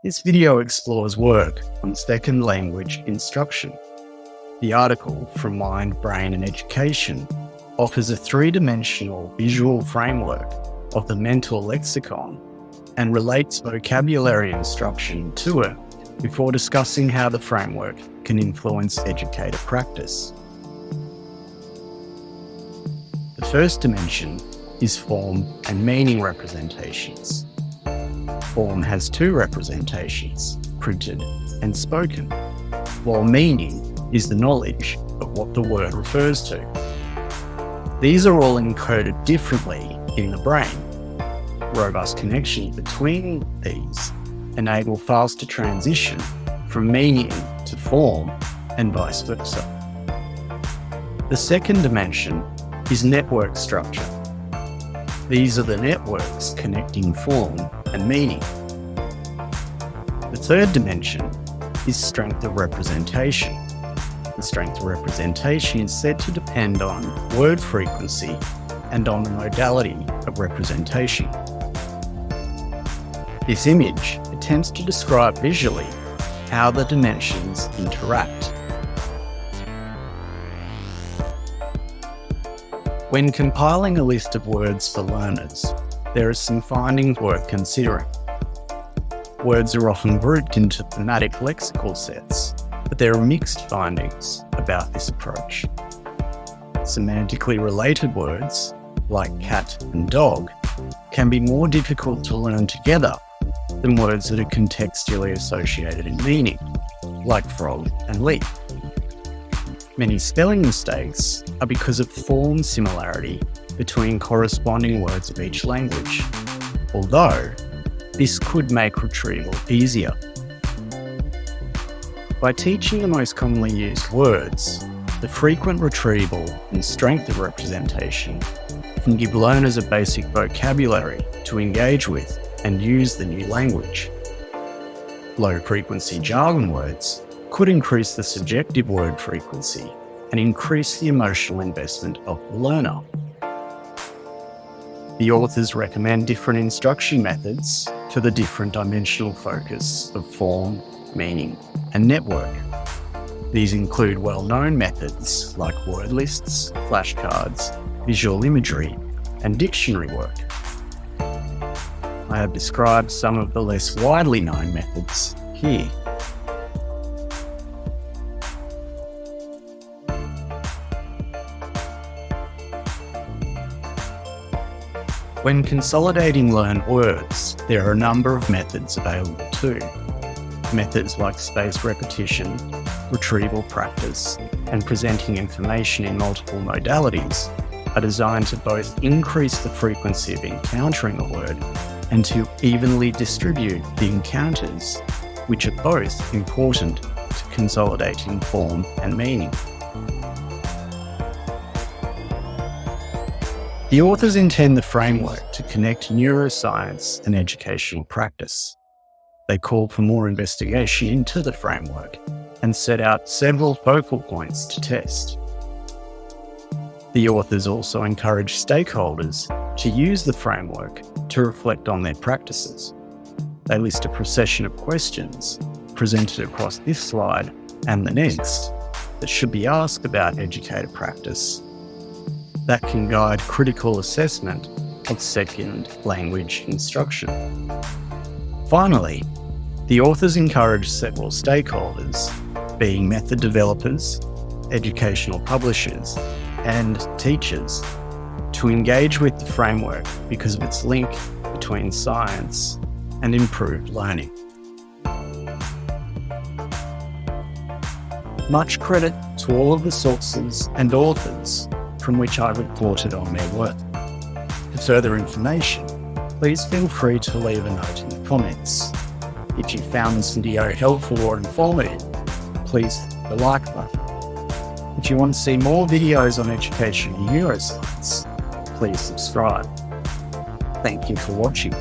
This video explores work on second language instruction. The article from Mind, Brain and Education offers a three-dimensional visual framework of the mental lexicon and relates vocabulary instruction to it before discussing how the framework can influence educator practice. The first dimension is form and meaning representations. Form has two representations, printed and spoken, while meaning is the knowledge of what the word refers to. These are all encoded differently in the brain. Robust connections between these enable faster transition from meaning to form and vice versa. The second dimension is network structure. These are the networks connecting form and meaning. The third dimension is strength of representation. The strength of representation is said to depend on word frequency and on the modality of representation. This image attempts to describe visually how the dimensions interact. When compiling a list of words for learners, there are some findings worth considering. Words are often grouped into thematic lexical sets, but there are mixed findings about this approach. Semantically related words, like cat and dog, can be more difficult to learn together than words that are contextually associated in meaning, like frog and leaf. Many spelling mistakes are because of form similarity between corresponding words of each language, although this could make retrieval easier. By teaching the most commonly used words, the frequent retrieval and strength of representation can give learners a basic vocabulary to engage with and use the new language. Low-frequency jargon words could increase the subjective word frequency and increase the emotional investment of the learner. The authors recommend different instruction methods for the different dimensional focus of form, meaning, and network. These include well-known methods like word lists, flashcards, visual imagery, and dictionary work. I have described some of the less widely known methods here. When consolidating learned words, there are a number of methods available too. Methods like spaced repetition, retrieval practice, and presenting information in multiple modalities are designed to both increase the frequency of encountering a word and to evenly distribute the encounters, which are both important to consolidating form and meaning. The authors intend the framework to connect neuroscience and educational practice. They call for more investigation into the framework and set out several focal points to test. The authors also encourage stakeholders to use the framework to reflect on their practices. They list a procession of questions presented across this slide and the next that should be asked about educator practice that can guide critical assessment of second language instruction. Finally, the authors encourage several stakeholders, being method developers, educational publishers, and teachers, to engage with the framework because of its link between science and improved learning. Much credit to all of the sources and authors from which I reported on their work. For further information, please feel free to leave a note in the comments. If you found this video helpful or informative, please hit the like button. If you want to see more videos on education and neuroscience, please subscribe. Thank you for watching.